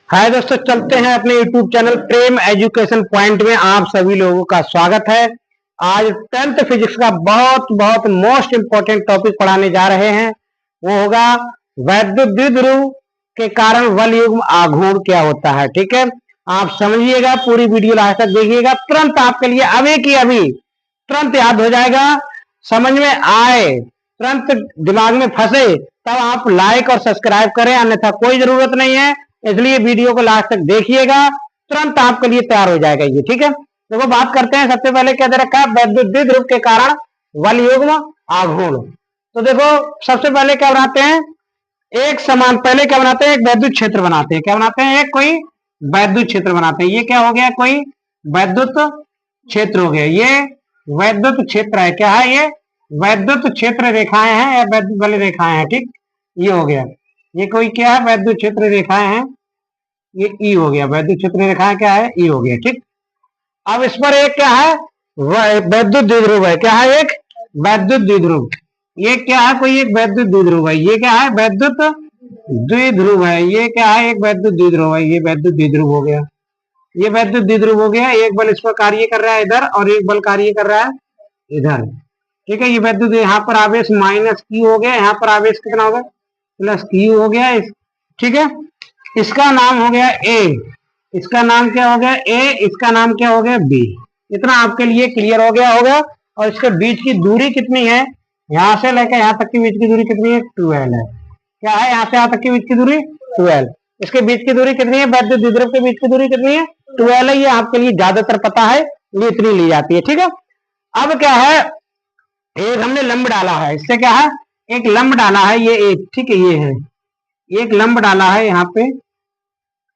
हाय दोस्तों, चलते हैं अपने YouTube चैनल प्रेम एजुकेशन पॉइंट में। आप सभी लोगों का स्वागत है। आज 10th फिजिक्स का बहुत बहुत मोस्ट इंपोर्टेंट टॉपिक पढ़ाने जा रहे हैं। वो होगा वैद्युत द्विध्रुव के कारण बल युग्म आघूर्ण क्या होता है। ठीक है, आप समझिएगा, पूरी वीडियो लास्ट तक देखिएगा। तुरंत आपके लिए अभी की अभी तुरंत याद हो जाएगा, समझ में आए, तुरंत दिमाग में फंसे तब आप लाइक और सब्सक्राइब करें, अन्यथा कोई जरूरत नहीं है। इसलिए वीडियो को लास्ट तक देखिएगा, तुरंत आपके लिए तैयार हो जाएगा ये। ठीक है, देखो बात करते हैं। सबसे पहले क्या दे रखा है, वैद्युत द्विध्रुव के कारण बल युग्म आघूर्ण। तो देखो सबसे पहले क्या बनाते हैं, एक समान, पहले क्या बनाते हैं, एक वैद्युत क्षेत्र बनाते हैं। क्या बनाते हैं, एक कोई वैद्युत क्षेत्र बनाते हैं। ये क्या हो गया, कोई वैद्युत क्षेत्र हो गया। ये वैद्युत क्षेत्र है। क्या है ये, वैद्युत क्षेत्र रेखाएं हैं या वैद्युत बल रेखाएं हैं। ठीक, ये हो गया। ये कोई क्या है, वैद्युत क्षेत्र रेखाएं हैं। ये ई हो गया, वैद्युत क्षेत्र रेखाएं क्या है, ई हो गया। ठीक, अब इस पर एक क्या है, वैद्युत द्विध्रुव है। क्या है, एक वैद्युत द्विध्रुव। ये क्या है, कोई एक वैद्युत द्विध्रुव है। ये क्या है, वैद्युत द्विध्रुव है। ये क्या है, एक वैद्युत द्विध्रुव है। ये वैद्युत द्विध्रुव हो गया। ये वैद्युत द्विध्रुव हो गया। एक बल इस पर कार्य कर रहा है इधर, और एक बल कार्य कर रहा है इधर। ठीक है, ये वैद्युत, यहाँ पर आवेश माइनस क्यू हो गया, यहाँ पर आवेश कितना होगा, प्लस क्यू हो गया। ठीक है, इसका नाम हो गया ए, इसका नाम क्या हो गया ए, इसका नाम क्या हो गया बी। इतना आपके लिए क्लियर हो गया होगा। और इसके बीच की दूरी कितनी है, यहाँ से लेकर यहाँ तक की बीच की दूरी कितनी है, 12 है। क्या है, यहाँ से यहाँ तक की बीच की दूरी 12। इसके बीच की दूरी कितनी है, वैद्युत द्विध्रुव के बीच की दूरी कितनी है, 12 है। ये आपके लिए ज्यादातर पता है, ये इतनी ली जाती है। ठीक है, अब क्या है, एक हमने लंब डाला है। इससे क्या है, एक लंब डाला है, ये एक, ठीक है, ये है एक लंब डाला है यहाँ पे।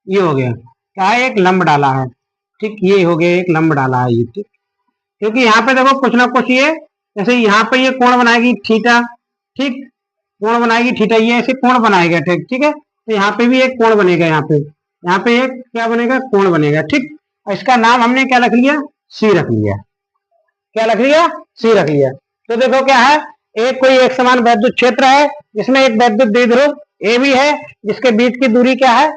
ये हो गया, क्या है, एक लंब डाला है। ठीक, ये हो गया, एक लंब डाला है ये। ठीक, क्योंकि यहाँ पे देखो कुछ ना कुछ ये, जैसे यहाँ पे ये कोण बनाएगी थीटा। ठीक, कोण बनाएगी थीटा, ये ऐसे कोण बनाएगा। ठीक, ठीक है, तो यहाँ पे भी एक कोण बनेगा। यहाँ पे एक क्या बनेगा, कोण बनेगा। ठीक, और इसका नाम हमने क्या रख लिया, सी रख लिया। क्या रख लिया, सी रख लिया। तो देखो क्या है, एक कोई एक समान वैद्युत क्षेत्र है जिसमें एक वैद्युत द्विध्रुव ए भी है, जिसके बीच की दूरी क्या है,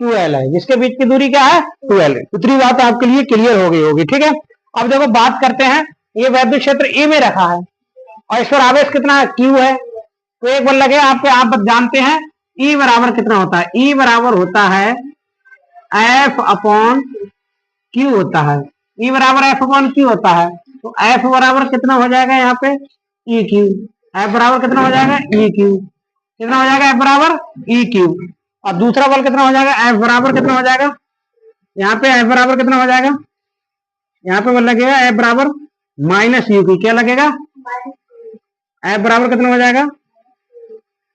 12 है। जिसके बीच की दूरी क्या है, 12 है। इतनी बात आपके लिए क्लियर हो गई होगी। ठीक है, अब देखो बात करते हैं, ये वैद्युत क्षेत्र ए में रखा है और इस पर आवेश कितना है, क्यू है। तो एक बल लगे आपके, आप जानते हैं ई बराबर कितना होता है, ई बराबर होता है एफ अपॉन क्यू होता है। ई बराबर एफ अपॉन क्यू होता है। तो एफ बराबर कितना हो जाएगा यहाँ पे, ई क्यू। एफ बराबर कितना हो जाएगा, ई क्यू। कितना हो जाएगा, एफ बराबर ई क्यू। और दूसरा बल कितना हो जाएगा, एफ बराबर कितना हो जाएगा, यहाँ पे एफ बराबर कितना हो जाएगा, यहाँ पे बल लगेगा एफ बराबर माइनस यू क्यू। क्या लगेगा, एफ बराबर कितना हो जाएगा,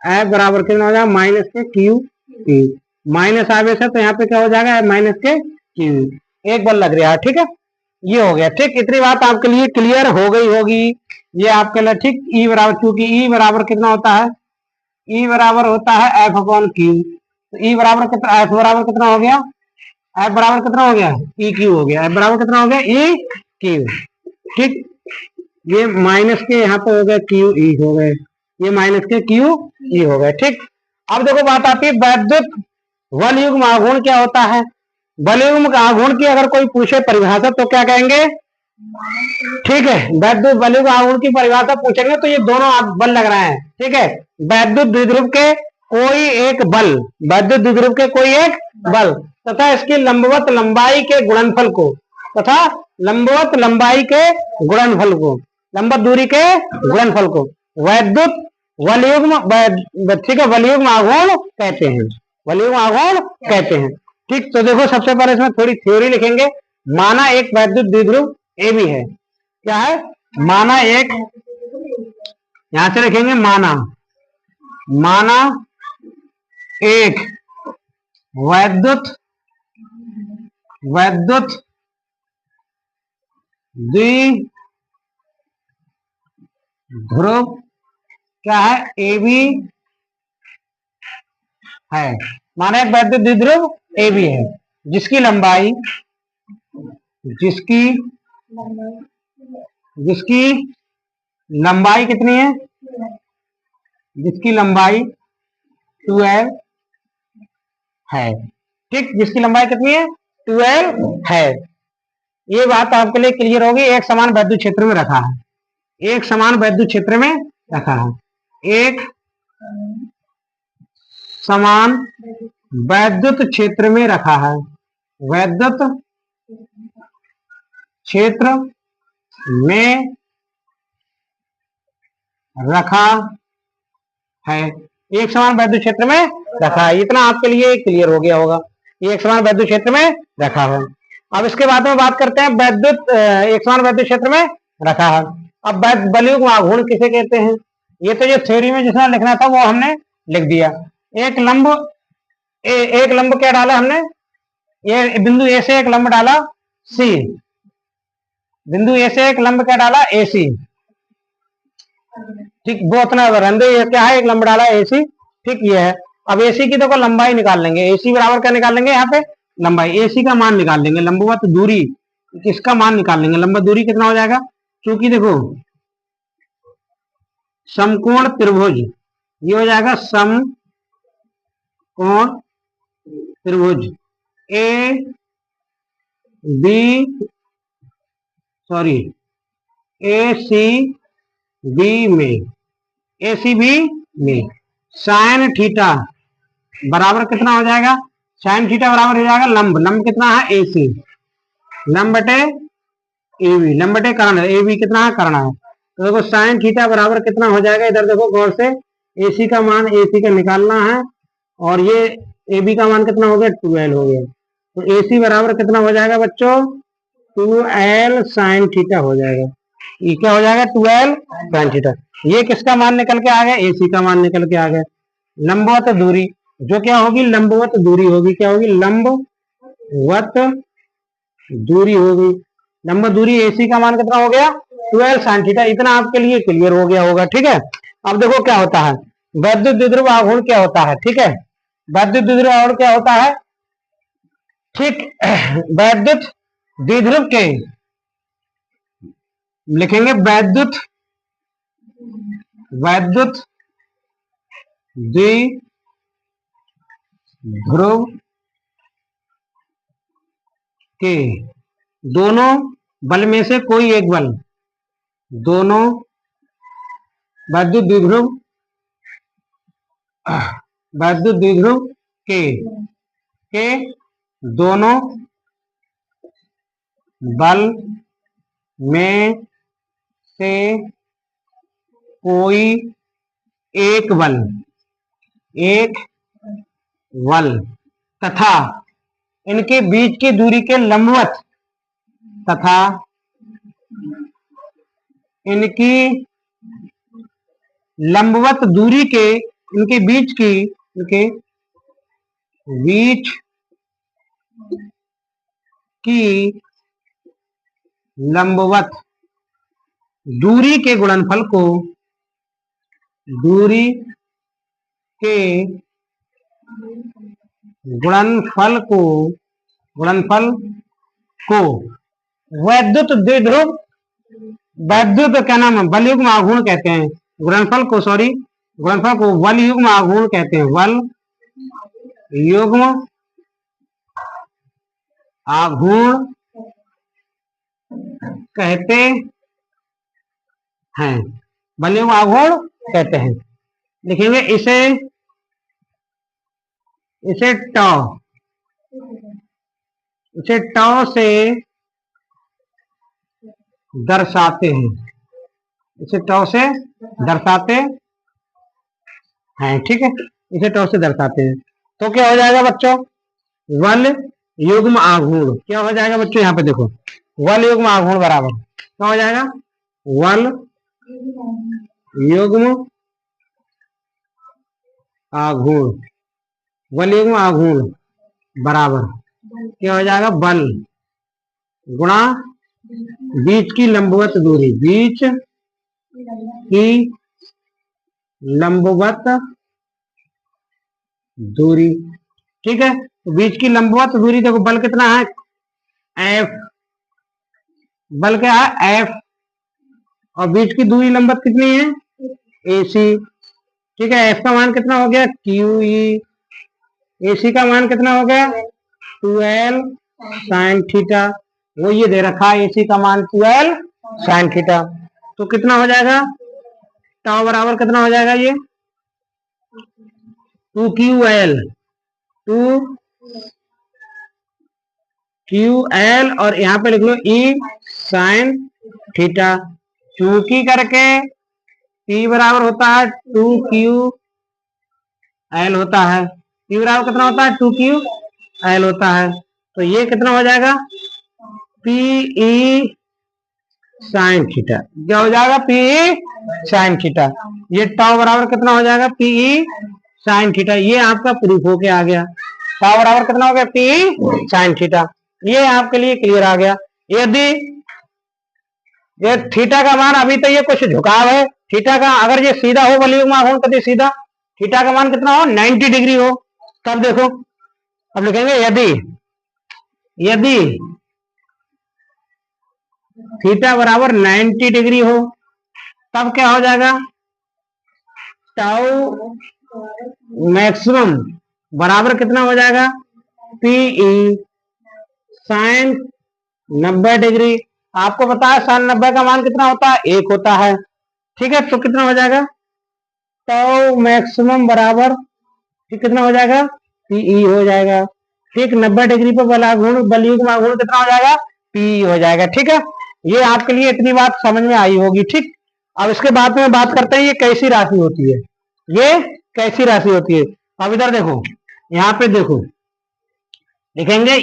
एफ बराबर कितना हो जाएगा, माइनस के क्यू ई। माइनस आवेश है तो यहाँ पे क्या हो जाएगा, माइनस के क्यू। एक बल लग रहा है। ठीक है, ये हो गया। ठीक, इतनी बात आपके लिए क्लियर हो गई होगी ये आपके लिए। ठीक, ई बराबर, क्योंकि ई बराबर कितना होता है, ई बराबर होता है एफ अपॉन क्यू। तो ई बराबर कितना, एफ बराबर कितना हो गया, एफ बराबर कितना हो गया, ई क्यू हो गया। एफ बराबर कितना हो गया, ई क्यू। ठीक, ये माइनस के यहाँ पे हो गया क्यू ई हो गए, ये माइनस के क्यू ई हो गए। ठीक, अब देखो बात आती है वैद्युत बल युग्म आघूर्ण क्या होता है। बल युग्म आघूर्ण की अगर कोई पूछे परिभाषा तो क्या कहेंगे, ठीक है, वैद्युत बल युग्म आघूर्ण की परिभाषा पूछेंगे तो ये दोनों बल लग रहे हैं। ठीक है, वैद्युत द्विध्रुव के कोई एक बल, वैद्युत द्विध्रुव के कोई एक बल तथा इसकी लंबवत लंबाई के गुणनफल को, तथा लंबवत लंबाई के गुणनफल को, लंबवत दूरी के गुणनफल को वैद्युत बल युग्म, ठीक है, बल युग्म आघूर्ण कहते हैं, बल युग्म आघूर्ण कहते हैं। ठीक, तो देखो सबसे पहले इसमें थोड़ी थ्योरी लिखेंगे। माना एक वैद्युत द्विध्रुव ए भी है। क्या है, माना एक, यहां से लिखेंगे माना, माना एक वैद्युत वैद्युत द्विध्रुव क्या है, ए भी है। माना एक वैद्युत द्विध्रुव ए भी है जिसकी लंबाई, जिसकी जिसकी लंबाई कितनी है, जिसकी लंबाई 12 है। ठीक, जिसकी लंबाई कितनी है 12 है। ये बात आपके लिए क्लियर होगी। एक समान वैद्युत क्षेत्र में रखा है, एक समान वैद्युत क्षेत्र में रखा है, एक समान वैद्युत क्षेत्र में रखा है, वैद्युत क्षेत्र में रखा है, एक समान वैद्युत क्षेत्र में रखा है। इतना आपके लिए क्लियर हो गया होगा, एक समान वैद्युत क्षेत्र में रखा है। अब इसके बाद में बात करते हैं वैद्युत, एक समान वैद्युत क्षेत्र में रखा है। अब बलयुग्म आघूर्ण किसे कहते हैं? ये तो जो थ्योरी में जितना लिखना था वो हमने लिख दिया। एक लंब, एक लंब क्या डाला हमने, ये बिंदु ए से एक लंब डाला सी, बिंदु ए से एक लंब क्या डाला ए सी, ठीक, वो उतना रहने दो। ये क्या है, एक लंब डाला ए सी, ठीक, ये है। अब एसी की देखो लंबाई निकाल लेंगे, एसी बराबर क्या निकाल लेंगे, यहाँ पे लंबाई, एसी का मान निकाल लेंगे, लंबवत दूरी किसका मान निकाल लेंगे, लंबवत दूरी कितना हो जाएगा, क्योंकि देखो समकोण त्रिभुज, ये हो जाएगा समकोण त्रिभुज A B, sorry A C B में, ए सी बी में साइन थीटा बराबर कितना हो जाएगा, साइन थीटा बराबर हो जाएगा लंब, लंब कितना है ए सी, लंब बटे ए बी, लंब बटे कर्ण, ए बी कितना है कर्ण है। तो देखो साइन थीटा बराबर कितना हो जाएगा, इधर देखो गौर से, ए सी का मान ए सी का निकालना है, और ये ए बी का मान कितना हो गया 12 हो गया। तो ए सी बराबर कितना हो जाएगा बच्चों 2l साइन थीटा हो जाएगा। ये क्या हो जाएगा 12 साइन थीटा। ये किसका मान निकल के आ गया, ए सी का मान निकल के आ गया। लंबवत दूरी जो क्या होगी, लंबवत दूरी होगी, क्या होगी, लंबवत दूरी होगी। लंबवत दूरी एसी का मान कितना हो गया 12 साइन थीटा। इतना आपके लिए क्लियर हो गया होगा, ठीक है। अब देखो क्या होता है, वैद्युत द्विध्रुव आघूर्ण क्या होता है, ठीक है, वैद्युत द्विध्रुव आघूर्ण क्या होता है, ठीक, वैद्युत द्विध्रुव के लिखेंगे, वैद्युत द्विध्रुव के दोनों बल में से कोई एक बल, दोनों वैद्युत द्विध्रुव के दोनों बल में से कोई एक बल तथा इनके बीच की दूरी के लंबवत, तथा इनकी लंबवत दूरी के, इनके बीच की लंबवत दूरी के गुणनफल को, दूरी के गुणनफल को वैद्युत द्विध्रुव, वैद्युत क्या नाम है, बलयुग्म आघूर्ण कहते हैं। गुणनफल को, सॉरी, गुणनफल को बलयुग्म आघूर्ण कहते हैं, बलयुग्म आघूर्ण कहते हैं, बलयुग्म आघूर्ण कहते हैं। लिखेंगे इसे टॉ से दर्शाते हैं, इसे टॉ से दर्शाते हैं, ठीक है, इसे टॉ से दर्शाते हैं। तो क्या हो जाएगा बच्चों, बल युग्म आघूर्ण क्या हो जाएगा बच्चों, यहाँ पे देखो बल युग्म आघूर्ण बराबर क्या हो जाएगा, बल युग्म आघूर्ण, बल युग्म आघूर्ण बराबर क्या हो जाएगा, बल गुणा बीच की लंबवत दूरी, बीच की लंबवत दूरी, ठीक है। तो बीच की लंबवत दूरी देखो, बल कितना है एफ, बल क्या है एफ, और बीच की दूरी लंबवत कितनी है ए सी, ठीक है। एफ का मान कितना हो गया क्यू ई, ए सी का मान कितना हो गया 12 साइन थीटा, वो ये दे रखा है AC का मान 12 साइन थीटा। तो कितना हो जाएगा, टाउ बराबर कितना हो जाएगा, ये 2QL, 2QL और यहाँ पे लिख लो E साइन थीटा, चूंकि करके P बराबर होता है 2QL होता है, P बराबर कितना होता है 2QL होता है। तो ये कितना हो जाएगा, PE साइन थीटा, क्या हो जाएगा PE साइन थीटा। ये टाउ बराबर कितना हो जाएगा PE साइन थीटा, ये आपका प्रूफ होके आ गया। टाउ बराबर कितना हो गया PE साइन थीटा, ये आपके लिए क्लियर आ गया। यदि ये थीटा का मान, अभी तो ये कुछ झुकाव है, थीटा का अगर ये सीधा हो वॉल्यूम आघूर्ण कति सीधा, थीटा का मान कितना हो 90 डिग्री हो, तब देखो अब लिखेंगे यदि थीटा बराबर 90 डिग्री हो तब क्या हो जाएगा, टाउ मैक्सिमम बराबर कितना हो जाएगा PE साइन 90 डिग्री। आपको पता है साइन 90 का मान कितना होता है, 1 होता है, ठीक है। तो कितना हो जाएगा, टाउ मैक्सिमम बराबर कितना हो जाएगा PE हो जाएगा, ठीक। 90 डिग्री पर बलयुग्म आघूर्ण कितना हो जाएगा PE हो जाएगा, ठीक है। ये आपके लिए इतनी बात समझ में आई होगी, ठीक। अब इसके बाद में बात करते हैं ये कैसी राशि होती है, ये कैसी राशि होती है। अब इधर देखो, यहाँ पे देखो लिखेंगे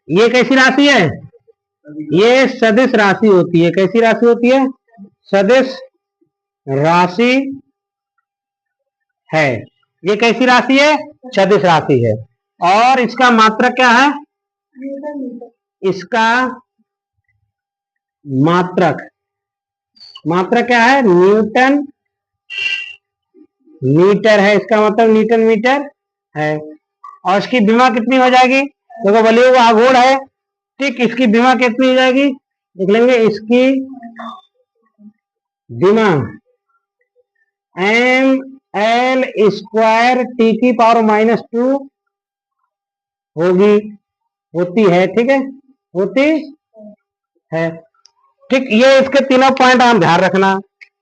ये कैसी राशि है, ये सदिश राशि होती है। कैसी राशि होती है, सदिश राशि है। ये कैसी राशि है, सदिश राशि है। और इसका मात्रक क्या है, इसका मात्रक क्या है, न्यूटन मीटर है। इसका मतलब न्यूटन मीटर है। और इसकी विमा कितनी हो जाएगी, देखो वॉल्यूम आघूर्ण है, ठीक। इसकी विमा कितनी हो जाएगी, देख लेंगे। इसकी विमा ml स्क्वायर T की पावर -2 होती है, ठीक है, होती है, ठीक। ये इसके तीनों पॉइंट आप ध्यान रखना,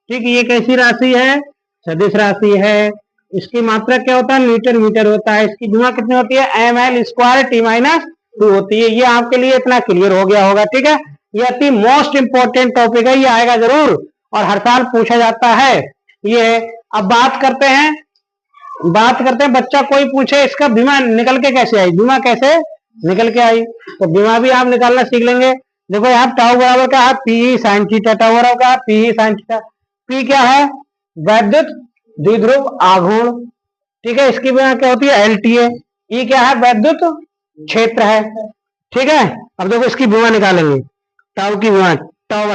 ठीक। ये कैसी राशि है, सदिश राशि है। इसकी मात्रा क्या होता है, न्यूटन मीटर होता है। इसकी विमा कितनी होती है, ml स्क्वायर T-2 होती है। ये आपके लिए इतना क्लियर हो गया होगा, ठीक है। ये अति मोस्ट इंपॉर्टेंट टॉपिक है, ये आएगा जरूर और हर साल पूछा जाता है ये। अब बात करते हैं बच्चा कोई पूछे इसका बीमा निकल के कैसे आई, बीमा कैसे निकल के आई, तो बीमा भी आप निकालना सीख लेंगे। देखो यहाँ टाउ बराबर क्या है PE साइन थीटा, टाउ बराबर क्या है PE साइन थीटा। P क्या है, वैद्युत द्विध्रुव आघूर्ण, ठीक है। इसकी बीमा क्या होती है LTA। E क्या है, वैद्युत क्षेत्र है, ठीक है। अब देखो इसकी बीमा निकालेंगे, टाउ की बीमा, टाउ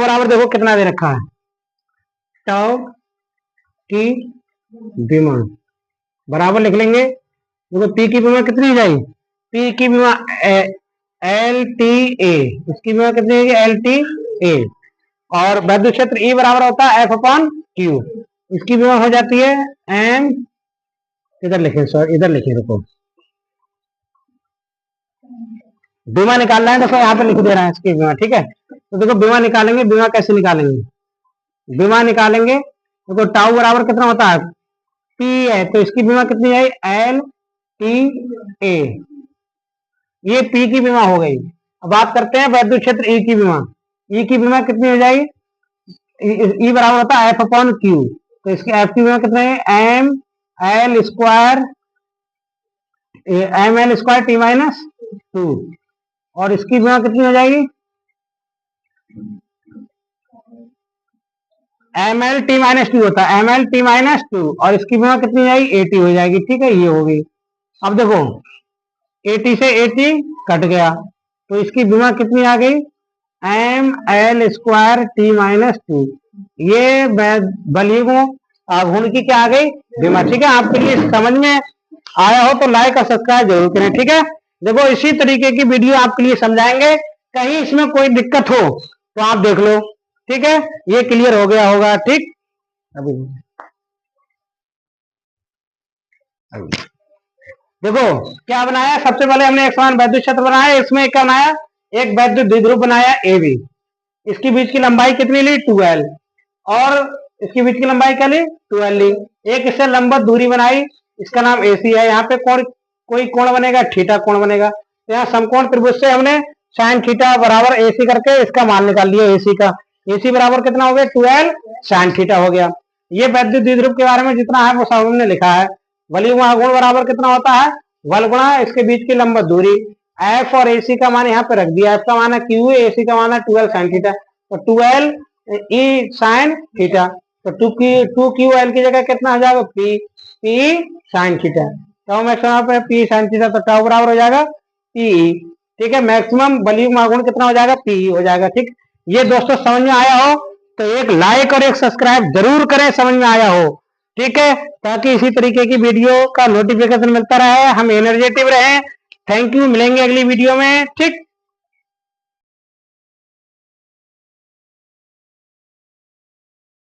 बराबर देखो कितना दे रखा है, टाउ की बीमा बराबर लिख लेंगे। देखो P की बीमा कितनी हो जाएगी, P की बीमा LTA, इसकी बीमा कितनी होगी LTA। और वैद्युत क्षेत्र E बराबर होता है F/Q, इसकी बीमा हो जाती है M, इधर लिखे, सॉरी इधर लिखे, रुको बीमा निकालना है, देखो यहाँ पे लिख दे रहा है इसकी बीमा, ठीक है। तो देखो बीमा निकालेंगे, बीमा कैसे निकालेंगे, बीमा निकालेंगे देखो टाउ बराबर कितना होता है P है, तो इसकी बीमा कितनी है LTA, ये P की बीमा हो गई। अब बात करते हैं वैद्युत क्षेत्र E की बीमा, E की बीमा कितनी हो जाएगी, E बराबर होता है F/Q, तो इसकी F की बीमा कितना है ml स्क्वायर T-2, और इसकी बीमा कितनी हो जाएगी ml-T-2 होता है ml-T-2, और इसकी बीमा कितनी हो जाएगी 80 हो जाएगी, ठीक है। ये होगी। अब देखो 80 से 80 कट गया, तो इसकी बीमा कितनी आ गई ml स्क्वायर T-2, ये बलयुग्म आघूर्ण की क्या आ गई बीमा, ठीक है। आपके लिए समझ में आया हो तो लाइक और सब्सक्राइब जरूर करें, ठीक है। देखो इसी तरीके की वीडियो आपके लिए समझाएंगे, कहीं इसमें कोई दिक्कत हो तो आप देख लो, ठीक है। ये क्लियर हो गया होगा, ठीक। अभी देखो क्या बनाया, सबसे पहले हमने एक समान वैद्युत क्षेत्र बनाया, इसमें क्या बनाया, एक वैद्युत द्विध्रुव बनाया ए बी, इसकी बीच की लंबाई कितनी ली 12, और इसकी बीच की लंबाई क्या ली 12 ली। एक इससे लंबवत दूरी बनाई, इसका नाम एसी है। यहाँ पे कोई कोण बनेगा, थीटा कोण बनेगा। तो यहाँ समकोण त्रिभुज से हमने साइन थीटा बराबर एसी करके इसका मान निकाल लिया एसी का। एसी बराबर कितना हो गया 12 साइन थीटा हो गया। ये वैद्युत द्विध्रुव के बारे में जितना है वो सब हमने लिखा है। वली गुण बराबर कितना होता है, वल गुणा इसके बीच की लंबवत दूरी। एफ और एसी का मान यहाँ पे रख दिया, एफ का मान है क्यू, एसी का मान है 12 साइन थीटा, तो 12 ई साइन थीटा। तो 2QL की जगह कितना हो जाएगा पी साइन थीटा। तो मैक्सिमम पे पी साइन थीटा, तो टाउ बराबर हो जाएगा पी। ठीक है, मैक्सिमम बलयुग महागुण कितना हो जाएगा पी हो जाएगा। ठीक, ये दोस्तों समझ में आया हो तो एक लाइक और एक सब्सक्राइब जरूर करें, समझ में आया हो। ठीक है, ताकि इसी तरीके की वीडियो का नोटिफिकेशन मिलता रहे, हम एनर्जेटिव रहे। थैंक यू, मिलेंगे अगली वीडियो में। ठीक।